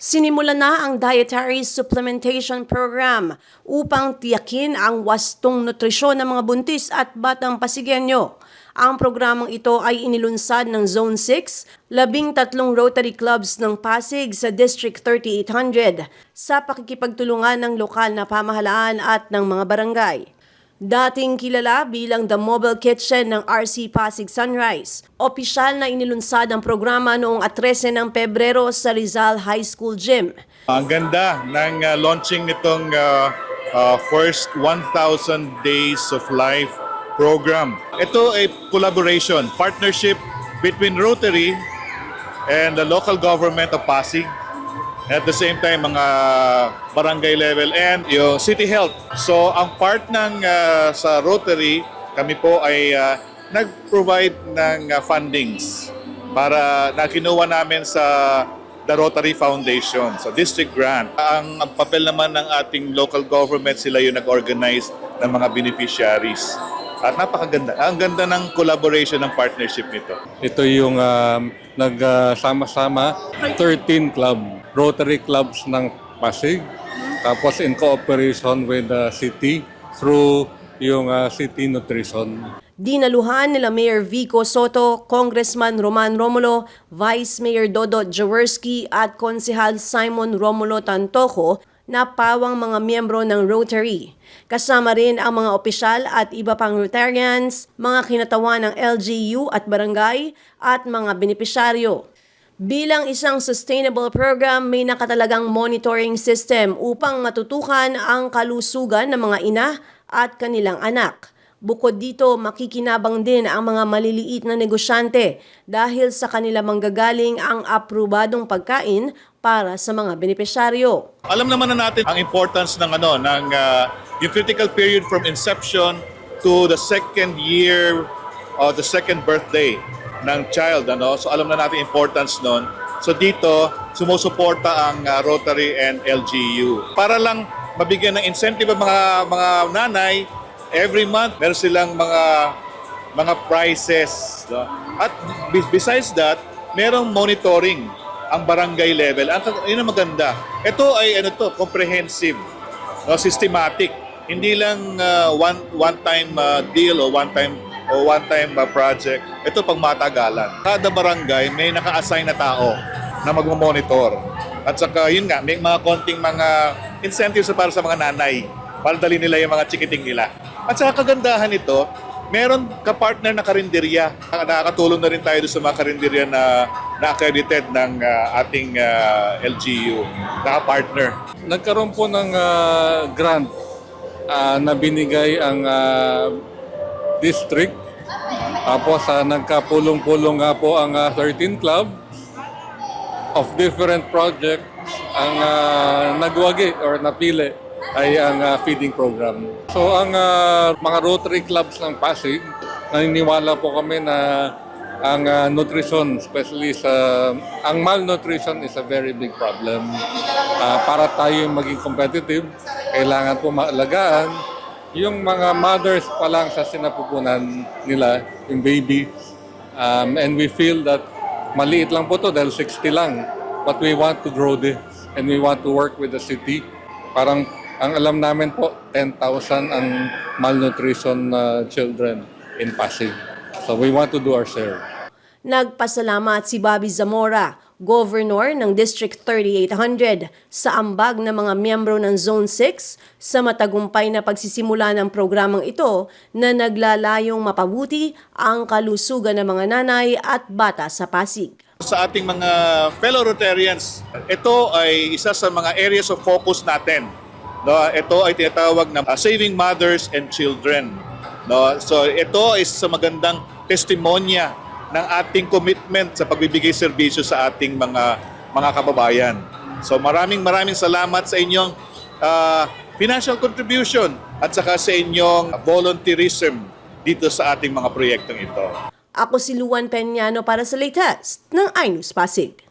Sinimulan na ang Dietary Supplementation Program upang tiyakin ang wastong nutrisyon ng mga buntis at batang Pasigueño. Ang programang ito ay inilunsad ng Zone 6, 13 Rotary Clubs ng Pasig sa District 3800 sa pakikipagtulungan ng lokal na pamahalaan at ng mga barangay. Dating kilala bilang The Mobile Kitchen ng RC Pasig Sunrise, opisyal na inilunsad ang programa noong 13 ng Pebrero sa Rizal High School Gym. Ang ganda ng launching nitong first 1,000 Days of Life program. Ito ay collaboration, partnership between Rotary and the local government of Pasig. At the same time, mga barangay level and yung city health. So, ang part ng sa Rotary, kami po ay nag-provide ng fundings para na kinuha namin sa the Rotary Foundation, sa district grant. Ang papel naman ng ating local government, sila yung nag-organize ng mga beneficiaries. At napakaganda. Ang ganda ng collaboration ng partnership nito. Ito yung nagsama-sama 13 Rotary clubs ng Pasig. Tapos in cooperation with the city through yung city nutrition. Dinaluhan nila Mayor Vico Soto, Congressman Roman Romulo, Vice Mayor Dodo Jaworski at Konsehal Simon Romulo Tantoco na pawang mga miyembro ng Rotary. Kasama rin ang mga opisyal at iba pang Rotarians, mga kinatawan ng LGU at barangay at mga benepisyaryo. Bilang isang sustainable program, may nakatalagang monitoring system upang matutukan ang kalusugan ng mga ina at kanilang anak. Bukod dito, makikinabang din ang mga maliliit na negosyante dahil sa kanila manggagaling ang aprobadong pagkain para sa mga benepisyaryo. Alam naman na natin ang importance ng yung critical period from inception to the second year or the second birthday ng child, So alam na natin importance nun. So dito sumusuporta ang Rotary and LGU para lang mabigyan ng incentive ang mga nanay. Every month meron silang mga prizes, At besides that, merong monitoring ang barangay level. Yun ang maganda. Ito ay comprehensive, systematic. Hindi lang one-time deal o one-time project. Ito pang matagalan. Kada barangay may naka-assign na tao na magmo-monitor. At saka yun nga, may mga konting mga incentives para sa mga nanay para dali nila yung mga chikiting nila. At saka kagandahan nito, meron kapartner na karinderya. Nakakatulong na rin tayo sa mga karinderya na accredited ng ating LGU, nakapartner. Nagkaroon po ng grant na binigay ang district. Tapos nagkapulong-pulong nga po ang 13 clubs of different projects. Ang nagwagi or napili ay ang feeding program. So ang mga Rotary clubs ng Pasig, naniniwala po kami na ang nutrition, especially ang malnutrition is a very big problem. Para tayo maging competitive, kailangan po maalagaan yung mga mothers pa lang sa sinapupunan nila, yung baby. And we feel that maliit lang po to dahil 60 lang. But we want to grow this and we want to work with the city. Parang ang alam namin po, 10,000 ang malnutrition children in Pasig. So we want to do our share. Nagpasalamat si Bobby Zamora, Governor ng District 3800, sa ambag ng mga miyembro ng Zone 6 sa matagumpay na pagsisimula ng programang ito na naglalayong mapabuti ang kalusugan ng mga nanay at bata sa Pasig. Sa ating mga fellow Rotarians, ito ay isa sa mga areas of focus natin. Ito ay tinatawag na Saving Mothers and Children. So ito is sa magandang testimonya ng ating commitment sa pagbibigay serbisyo sa ating mga kababayan. So maraming salamat sa inyong financial contribution at saka sa inyong volunteerism dito sa ating mga proyektong ito. Ako si Luan Peñano para sa latest ng iNews Pasig.